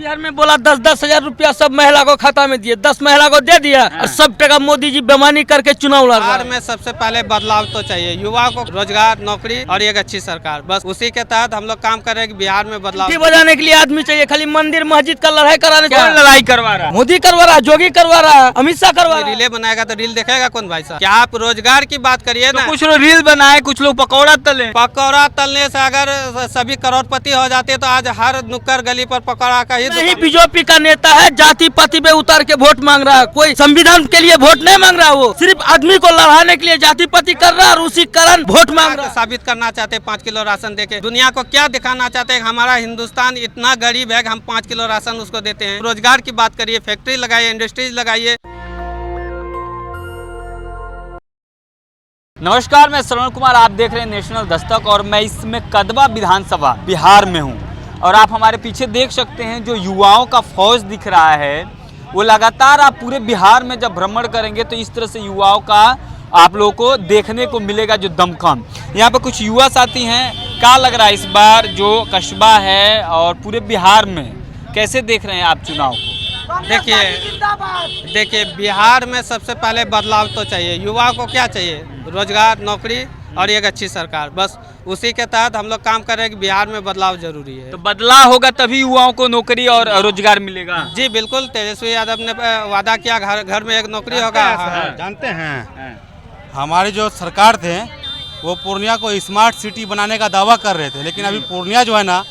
बिहार में बोला 10-10 हजार रुपया सब महिला को खाता में दिए, 10 महिला को दे दिया और सब टका मोदी जी बेमानी करके चुनाव लड़ रहा है। में सबसे पहले बदलाव तो चाहिए, युवा को रोजगार, नौकरी और एक अच्छी सरकार, बस उसी के तहत हम लोग काम कर रहे हैं कि बिहार में बदलाव बजाने के लिए आदमी चाहिए, खाली मंदिर मस्जिद का लड़ाई कराने। कौन लड़ाई करवा रहा है? मोदी करवा रहा है, जोगी करवा रहा है, अमित शाह करवा रहा है। रीले बनाएगा तो रील देखेगा कौन भाई साहब? क्या आप रोजगार की बात करिए ना। कुछ लोग रील बनाए, कुछ लोग पकौड़ा तले। पकौड़ा तलने से अगर सभी करोड़पति हो जाते तो आज हर नुक्कड़ गली पर पकौड़ा का ही नहीं, बीजेपी का नेता है, जाति पाति पे उतार के वोट मांग रहा है, कोई संविधान के लिए वोट नहीं मांग रहा, वो सिर्फ आदमी को लड़ाने के लिए जाति पाति कर रहा है और उसी कारण वोट मांग रहा है। साबित करना चाहते 5 किलो राशन देके दुनिया को क्या दिखाना चाहते हैं? हमारा हिंदुस्तान इतना गरीब है कि हम 5 किलो राशन उसको देते हैं। रोजगार की बात करिए, फैक्ट्री लगाइए, इंडस्ट्रीज लगाइए। नमस्कार, मैं श्रवण कुमार, आप देख रहे हैं नेशनल दस्तक और मैं इसमें कदवा विधानसभा बिहार में हूं और आप हमारे पीछे देख सकते हैं जो युवाओं का फौज दिख रहा है वो लगातार आप पूरे बिहार में जब भ्रमण करेंगे तो इस तरह से युवाओं का आप लोगों को देखने को मिलेगा जो दमखम। यहाँ पर कुछ युवा साथी हैं, क्या लग रहा है इस बार जो कस्बा है और पूरे बिहार में कैसे देख रहे हैं आप चुनाव को? देखिए बिहार में सबसे पहले बदलाव तो चाहिए, युवा को क्या चाहिए? रोजगार, नौकरी और एक अच्छी सरकार, बस उसी के तहत हम लोग काम कर रहे हैं कि बिहार में बदलाव जरूरी है। तो बदलाव होगा तभी युवाओं को नौकरी और रोजगार मिलेगा। जी बिल्कुल, तेजस्वी यादव ने वादा किया घर घर में एक नौकरी होगा। जानते हैं हमारे जो सरकार थे वो पूर्णिया को स्मार्ट सिटी बनाने का दावा कर रहे थे, लेकिन अभी पूर्णिया जो है ना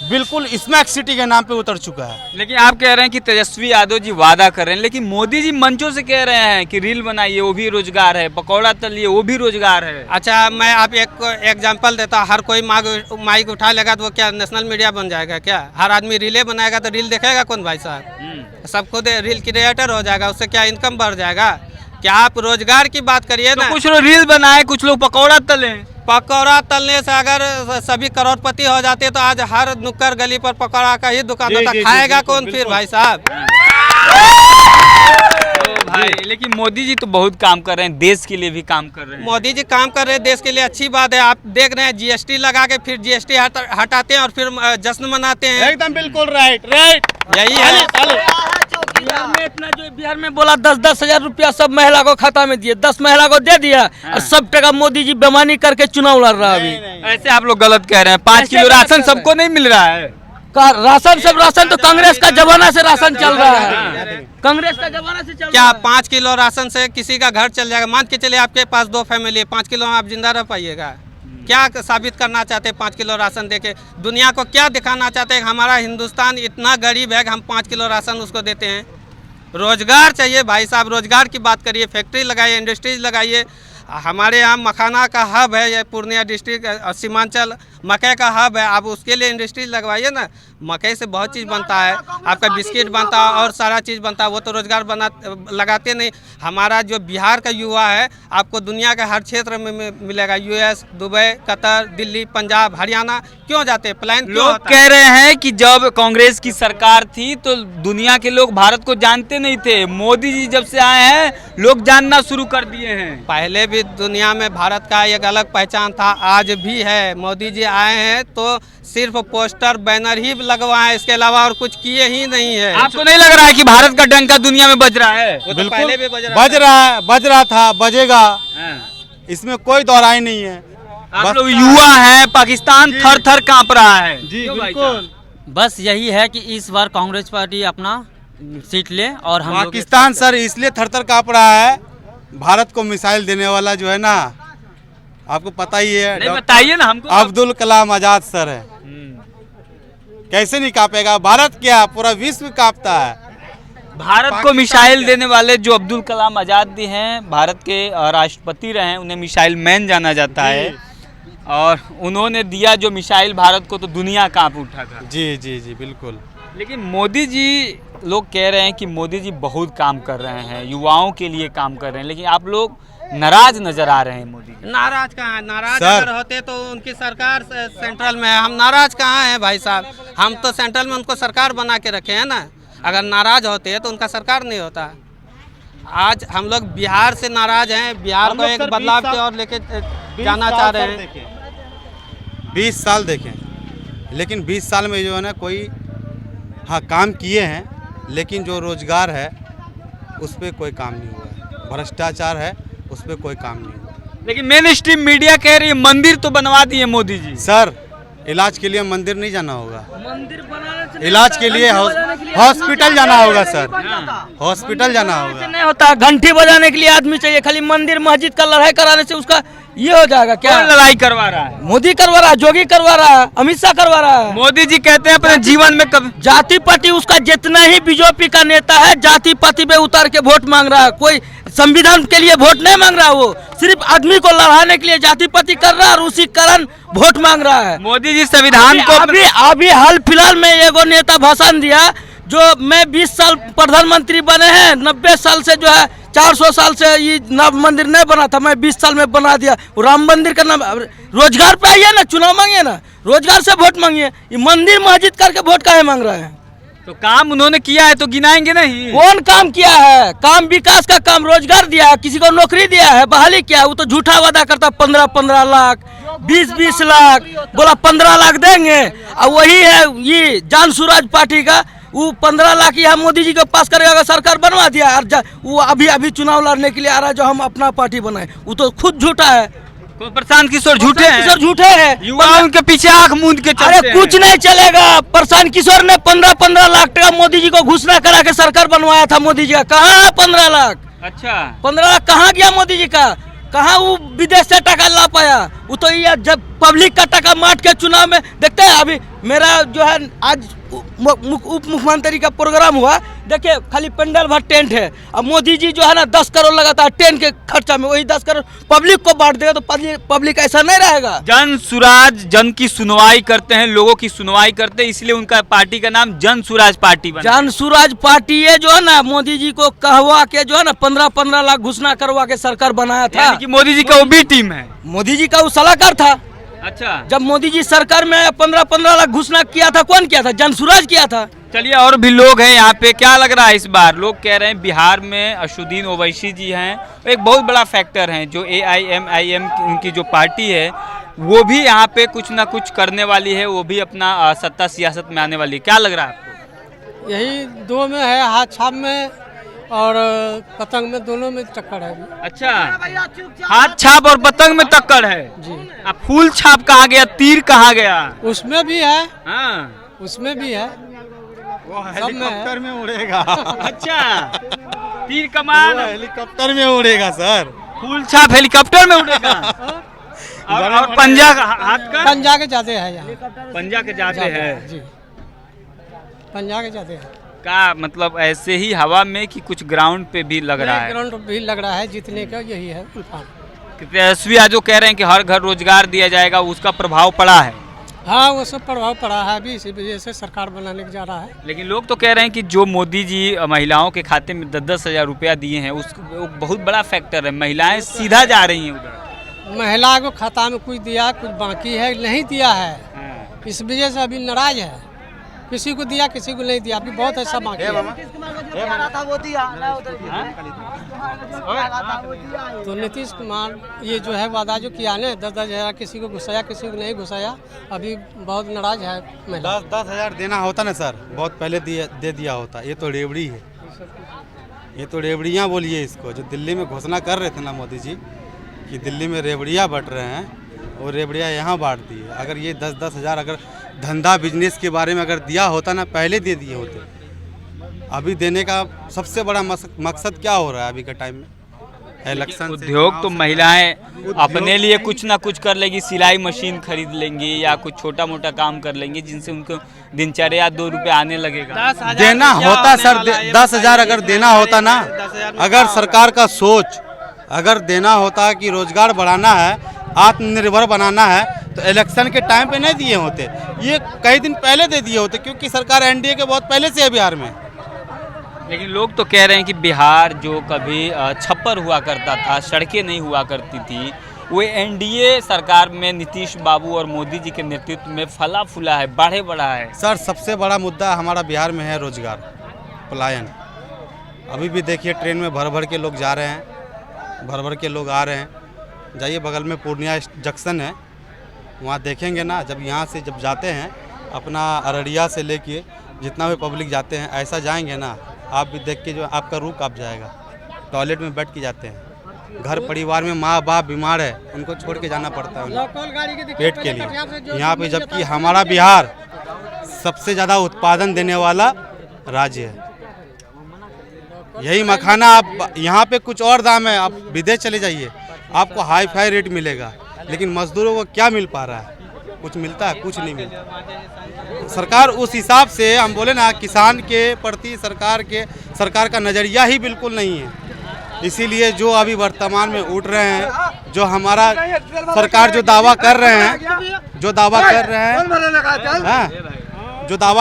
बिल्कुल स्मैक सिटी के नाम पे उतर चुका है। लेकिन आप कह रहे हैं कि तेजस्वी यादव जी वादा कर रहे हैं, लेकिन मोदी जी मंचों से कह रहे हैं कि रील बनाइए वो भी रोजगार है, पकौड़ा तलिए वो भी रोजगार है। अच्छा, मैं आप एक एग्जांपल देता हूँ। हर कोई माइक उठा लेगा तो वो क्या नेशनल मीडिया बन जाएगा क्या? हर आदमी रीले बनाएगा तो रील देखेगा कौन भाई साहब? सब खुद रील क्रिएटर हो जाएगा, उससे क्या इनकम बढ़ जाएगा? क्या आप रोजगार की बात करिए ना। कुछ लोग रील बनाए, कुछ लोग पकौड़ा तले। पकौड़ा तलने से अगर सभी करोड़पति हो जाते तो आज हर नुक्कड़ गली पर पकौड़ा का ही दुकान होता। खाएगा कौन फिर भाई साहब? भाई लेकिन मोदी जी तो बहुत काम कर रहे हैं, देश के लिए भी काम कर रहे हैं। मोदी जी काम कर रहे हैं देश के लिए, अच्छी बात है। आप देख रहे हैं जीएसटी लगा के फिर जीएसटी हटाते हैं और फिर जश्न मनाते हैं। एकदम बिल्कुल राइट। यही है। बिहार में बोला 10-10 हजार रुपया सब महिला को खाता में दिए, 10 महिला को दे दिया और सब टका मोदी जी बेमानी करके चुनाव लड़ रहा है अभी। ऐसे आप लोग गलत कह रहे हैं। 5 किलो राशन सबको नहीं मिल रहा है। राशन तो कांग्रेस का जमाना से राशन चल रहा है, कांग्रेस का जमाना से चल क्या रहा है। 5 किलो राशन से किसी का घर चल जाएगा? मान के चलिए आपके पास 2 फैमिली है, 5 किलो में आप जिंदा रह पाइएगा? क्या साबित करना चाहते हैं 5 किलो राशन देके? दुनिया को क्या दिखाना चाहते हैं? हमारा हिंदुस्तान इतना गरीब है कि हम 5 किलो राशन उसको देते हैं। रोजगार चाहिए भाई साहब, रोजगार की बात करिए, फैक्ट्री लगाइए, इंडस्ट्रीज लगाइए। हमारे यहाँ मखाना का हब है, ये पूर्णिया डिस्ट्रिक्ट सीमांचल मकई का हब है। आप उसके लिए इंडस्ट्रीज लगवाइए ना। मकई से बहुत चीज़ बनता है, आपका बिस्किट बनता है और सारा चीज़ बनता है। वो तो रोजगार लगाते नहीं। हमारा जो बिहार का युवा है आपको दुनिया के हर क्षेत्र में मिलेगा। US, Dubai, Qatar, Delhi, Punjab, Haryana क्यों जाते हैं? प्लान लोग कह रहे हैं कि जब कांग्रेस की सरकार थी तो दुनिया के लोग भारत को जानते नहीं थे, मोदी जी जब से आए हैं लोग जानना शुरू कर दिए हैं। पहले भी दुनिया में भारत का एक अलग पहचान था, आज भी है। मोदी जी आए हैं तो सिर्फ पोस्टर बैनर ही लगवाए, इसके अलावा और कुछ किए ही नहीं है। आपको नहीं लग रहा है कि भारत का डंका दुनिया में बज रहा है? वो तो पहले भी बज रहा था, बजेगा, इसमें कोई दौराई नहीं है। आप लोग युवा हैं, पाकिस्तान थर थर कांप रहा है। जी बिल्कुल। बस यही है कि इस बार कांग्रेस पार्टी अपना सीट ले और हम पाकिस्तान सर इसलिए थर-थर कांप रहा है, भारत को मिसाइल देने वाला जो है ना, आपको पता ही है, बताइए ना हमको। अब्दुल कलाम आजाद सर है। कैसे नहीं कांपेगा? भारत क्या पूरा विश्व कांपता है। भारत को मिसाइल देने वाले जो अब्दुल कलाम आजाद जी हैं, भारत के राष्ट्रपति रहे हैं, उन्हें मिसाइल मैन जाना जाता है और उन्होंने दिया जो मिसाइल भारत को तो दुनिया कांप उठा था। जी जी जी बिल्कुल। लेकिन मोदी जी, लोग कह रहे हैं कि मोदी जी बहुत काम कर रहे हैं, युवाओं के लिए काम कर रहे हैं, लेकिन आप लोग नाराज नजर आ रहे हैं मोदी जी। नाराज कहाँ है? नाराज अगर होते तो उनकी सरकार सेंट्रल में है। हम नाराज कहाँ हैं भाई साहब? हम तो सेंट्रल में उनको सरकार बना के रखे हैं ना। अगर नाराज होते हैं तो उनका सरकार नहीं होता। आज हम लोग बिहार से नाराज हैं, बिहार को एक बदलाव की ओर लेके जाना चाह रहे हैं। 20 साल देखें, लेकिन 20 साल में जो है ना कोई हाँ काम किए हैं, लेकिन जो रोजगार है उस पर कोई काम नहीं हुआ है। भ्रष्टाचार है, उस पर कोई काम नहीं हुआ। लेकिन मेन स्ट्रीम मीडिया कह रही है मंदिर तो बनवा दिए मोदी जी। सर इलाज के लिए मंदिर नहीं जाना होगा, मंदिर बनाने से इलाज के लिए हॉस्पिटल जाना होगा सर, हॉस्पिटल जाना होगा। नहीं होता, घंटी बजाने के लिए आदमी चाहिए, खाली मंदिर मस्जिद का लड़ाई कराने से उसका ये हो जाएगा क्या? कौन लड़ाई करवा रहा है? मोदी करवा रहा है, जोगी करवा रहा है, अमित शाह करवा रहा है। मोदी जी कहते हैं अपने जीवन में कभी जाति पाति उसका जितना ही बीजेपी का नेता है जाति पाति पे उतार के वोट मांग रहा है। कोई संविधान के लिए वोट नहीं मांग रहा, वो सिर्फ आदमी को लड़ाने के लिए जाति पाति कर रहा है और उसी कारण वोट मांग रहा है। मोदी जी संविधान को अभी हाल फिलहाल में एगो नेता भाषण दिया, जो मैं 20 साल प्रधानमंत्री बने हैं, 90 साल से जो है 400 साल से ये राम मंदिर नहीं बना था, मैं 20 साल में बना दिया। राम मंदिर का नाम, रोजगार पे आइए ना, चुनाव मांगिए ना, रोजगार से वोट मांगिए। ये मंदिर मस्जिद करके वोट काहे मांग रहे हैं? तो काम उन्होंने किया है तो गिनाएंगे नहीं। कौन काम किया है? काम विकास का काम, रोजगार दिया है, किसी को नौकरी दिया है, बहाली किया है। वो तो झूठा वादा करता, 15-15 लाख, 20-20 लाख, बोला 15 लाख देंगे। और वही है ये जान सुराज पार्टी का, वो 15 लाख यहाँ मोदी जी के पास करेगा, सरकार बनवा दिया। और वो अभी चुनाव लड़ने के लिए आ रहा है, जो हम अपना पार्टी बनाए, वो तो खुद झूठा है। प्रशांत किशोर झूठे हैं, किशोर झूठे हैं, युवा उनके पीछे आंख मूंद के चलते अरे कुछ नहीं चलेगा। प्रशांत किशोर ने 15-15 लाख टका मोदी जी को घोषणा करा के सरकार बनवाया था। मोदी जी का कहाँ है 15 लाख? अच्छा 15 लाख कहाँ गया मोदी जी का? कहाँ वो विदेश से टका ला पाया? वो तो ये जब पब्लिक का टका माट के चुनाव में देखते हैं। अभी मेरा जो है आज उप मुख्यमंत्री का प्रोग्राम हुआ, देखिए खाली पंडाल भर टेंट है। अब मोदी जी जो है ना 10 करोड़ लगाता है टेंट के खर्चा में, वही 10 करोड़ पब्लिक को बांट देगा, तो पब्लिक ऐसा नहीं रहेगा। जन सुराज, जन की सुनवाई करते हैं, लोगों की सुनवाई करते हैं, इसलिए उनका पार्टी का नाम जन सुराज पार्टी बना। जन सुराज पार्टी ये जो है ना मोदी जी को कहवा के जो है ना 15-15 लाख घोषणा करवा के सरकार बनाया था। यानी कि मोदी जी का वो भी टीम है। मोदी जी का वो सलाहकार था। अच्छा जब मोदी जी सरकार में 15-15 लाख घोषणा किया था, कौन किया था? जन सुराज किया था। चलिए और भी लोग हैं यहाँ पे, क्या लग रहा है इस बार? लोग कह रहे हैं बिहार में असदुद्दीन ओवैसी जी हैं, एक बहुत बड़ा फैक्टर हैं, जो AIMIM उनकी जो पार्टी है वो भी यहाँ पे कुछ ना कुछ करने वाली है, वो भी अपना सत्ता सियासत में आने वाली है। क्या लग रहा है आपको? यही दो में है, हाथ छाप में और पतंग में, दोनों में टक्कर है। अच्छा हाथ छाप और पतंग में टक्कर है जी। अब फूल छाप कहाँ गया, तीर कहाँ गया? उसमें भी है, हाँ उसमें भी है, वो हेलीकॉप्टर में उड़ेगा। अच्छा तीर कमान हेलीकॉप्टर में उड़ेगा सर, फूल छाप हेलीकॉप्टर में उड़ेगा। और पंजा का हाथ का पंजा के जाते हैं यहाँ, पंजा के जाते हैं जी, पंजा के जाते हैं। का मतलब ऐसे ही हवा में कि कुछ ग्राउंड पे भी लग रहा है? ग्राउंड भी लग रहा है, जीतने का यही है उल्फान। तेजस्वी यादव कह रहे हैं कि हर घर रोजगार दिया जाएगा, उसका प्रभाव पड़ा है। हाँ वो सब प्रभाव पड़ा है, अभी इसी वजह से सरकार बनाने जा रहा है। लेकिन लोग तो कह रहे हैं कि जो मोदी जी महिलाओं के खाते में 10-10 हज़ार रुपया दिए हैं, वो बहुत बड़ा फैक्टर है। महिलाएं सीधा जा रही हैं उधर। महिला को खाता में कुछ दिया, कुछ बाकी है, नहीं दिया है, इस वजह से अभी नाराज है। किसी को दिया, किसी को नहीं दिया, अभी बहुत ऐसा बाकी है। तो नीतीश कुमार ये जो है वादा जो किया ने 10-10 हज़ार, किसी को घुसाया, किसी को नहीं घुसाया, अभी बहुत नाराज है महिला। 10-10 हज़ार देना होता ना सर, बहुत पहले दे दिया होता। ये तो रेवड़ी है, ये तो रेवड़ियाँ बोलिए इसको। जो दिल्ली में घोषणा कर रहे थे ना मोदी जी कि दिल्ली में रेवड़ियाँ बट रहे हैं, वो रेवड़ियाँ यहाँ बांट दी है। अगर ये 10-10 हज़ार अगर धंधा बिजनेस के बारे में अगर दिया होता ना, पहले दे दिए होते। अभी देने का सबसे बड़ा मकसद क्या हो रहा है अभी के टाइम में? इलेक्शन। उद्योग तो महिलाएं अपने लिए कुछ ना कुछ कर लेगी, सिलाई मशीन खरीद लेंगी या कुछ छोटा मोटा काम कर लेंगी, जिनसे उनको दिनचर्या 2 रुपये आने लगेगा। देना होता सर, 10 हज़ार अगर देना होता ना, अगर सरकार का सोच अगर देना होता कि रोजगार बढ़ाना है, आत्मनिर्भर बनाना है, तो इलेक्शन के टाइम पे नहीं दिए होते, ये कई दिन पहले दे दिए होते, क्योंकि सरकार NDA के बहुत पहले से है बिहार में। लेकिन लोग तो कह रहे हैं कि बिहार जो कभी छप्पर हुआ करता था, सड़कें नहीं हुआ करती थी, वो NDA सरकार में नीतीश बाबू और मोदी जी के नेतृत्व में फला फूला है, बढ़े बढ़ा है। सर सबसे बड़ा मुद्दा हमारा बिहार में है रोजगार, पलायन। अभी भी देखिए ट्रेन में भर भर के लोग जा रहे हैं, भर भर के लोग आ रहे हैं। जाइए बगल में पूर्णिया जंक्शन है, वहाँ देखेंगे ना, जब यहाँ से जब जाते हैं अपना अररिया से लेके जितना भी पब्लिक जाते हैं ऐसा जाएंगे ना, आप भी देख के जो आपका रूह कांप जाएगा। टॉयलेट में बैठ के जाते हैं, घर परिवार में माँ बाप बीमार है, उनको छोड़ के जाना पड़ता है उन्हें पेट के लिए। यहाँ पे जबकि हमारा बिहार सबसे ज़्यादा उत्पादन देने वाला राज्य है। यही मखाना आप यहाँ पे कुछ और दाम है, आप विदेश चले जाइए आपको हाई फाई रेट मिलेगा, लेकिन मजदूरों को क्या मिल पा रहा है? कुछ मिलता है? कुछ नहीं मिलता। सरकार उस हिसाब से, हम बोले ना, किसान के प्रति सरकार का नज़रिया ही बिल्कुल नहीं है। इसीलिए जो अभी वर्तमान में उठ रहे हैं, जो हमारा सरकार जो दावा कर रहे हैं, जो दावा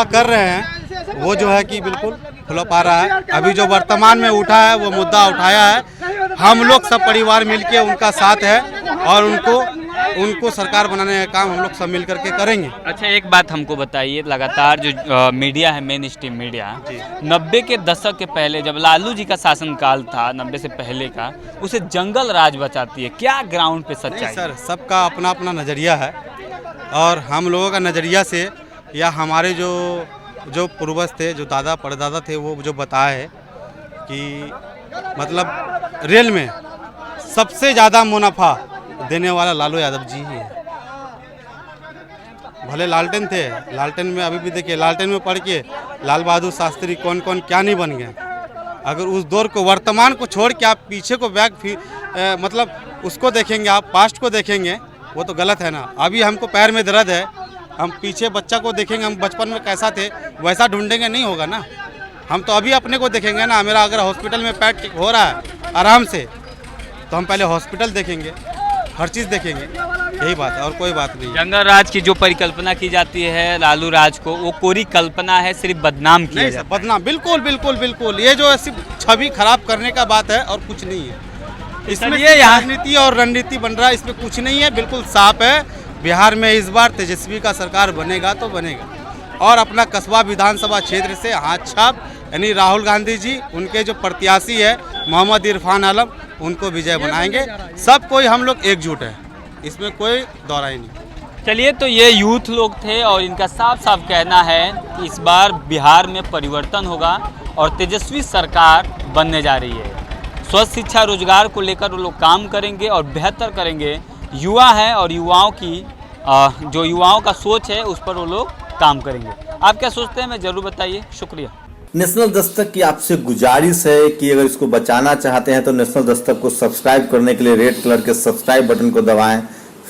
कर रहे हैं वो जो है कि बिल्कुल फ्लॉप आ रहा है। अभी जो वर्तमान में उठा है वो मुद्दा उठाया है, हम लोग सब परिवार मिलके उनका साथ है और उनको सरकार बनाने का काम हम लोग सब मिल करके करेंगे। अच्छा, एक बात हमको बताइए, लगातार जो मीडिया है, मेन स्ट्रीम मीडिया, 90 के दशक के पहले जब लालू जी का शासनकाल था, 90 से पहले का, उसे जंगल राज बताती है, क्या ग्राउंड पे सच्चाई? सर, सबका अपना अपना नज़रिया है और हम लोगों का नज़रिया से या हमारे जो पूर्वज थे, जो दादा परदादा थे, वो जो बताए है कि मतलब रेल में सबसे ज़्यादा मुनाफा देने वाला लालू यादव जी ही है। भले लालटेन थे, लालटेन में अभी भी देखिए, लालटेन में पढ़ के लाल बहादुर शास्त्री कौन कौन क्या नहीं बन गए। अगर उस दौर को, वर्तमान को छोड़ के आप पीछे को मतलब उसको देखेंगे, आप पास्ट को देखेंगे, वो तो गलत है ना। अभी हमको पैर में दर्द है, हम पीछे बच्चा को देखेंगे, हम बचपन में कैसा थे वैसा ढूंढेंगे, नहीं होगा ना। हम तो अभी अपने को देखेंगे ना। मेरा अगर हॉस्पिटल में पैर ठीक हो रहा है आराम से, तो हम पहले हॉस्पिटल देखेंगे, हर चीज़ देखेंगे। यही बात है और कोई बात नहीं। जंगल राज की जो परिकल्पना की जाती है लालू राज को, वो कोरी कल्पना है, सिर्फ बदनाम किया नहीं, जाता है। बदनाम, बिल्कुल बिल्कुल बिल्कुल। ये जो सिर्फ छवि खराब करने का बात है और कुछ नहीं है। इसमें राजनीति और रणनीति बन रहा है, इसमें कुछ नहीं है, बिल्कुल साफ है। बिहार में इस बार तेजस्वी का सरकार बनेगा तो बनेगा, और अपना कस्बा विधानसभा क्षेत्र से हाथ छाप यानी राहुल गांधी जी, उनके जो प्रत्याशी है मोहम्मद इरफान आलम, उनको विजय बनाएंगे। सब कोई हम लोग एकजुट है, इसमें कोई दोहराई नहीं। चलिए, तो ये यूथ लोग थे और इनका साफ साफ कहना है कि इस बार बिहार में परिवर्तन होगा और तेजस्वी सरकार बनने जा रही है। स्वस्थ शिक्षा रोजगार को लेकर वो लोग काम करेंगे और बेहतर करेंगे। युवा हैं और युवाओं का सोच है, उस पर वो लोग काम करेंगे। आप क्या सोचते हैं, मैं जरूर बताइए। शुक्रिया। नेशनल दस्तक की आपसे गुजारिश है कि अगर इसको बचाना चाहते हैं तो नेशनल दस्तक को सब्सक्राइब करने के लिए रेड कलर के सब्सक्राइब बटन को दबाएं,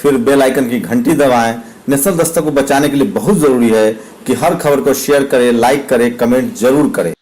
फिर बेल आइकन की घंटी दबाएं। नेशनल दस्तक को बचाने के लिए बहुत जरूरी है कि हर खबर को शेयर करें, लाइक करें, कमेंट जरूर करें।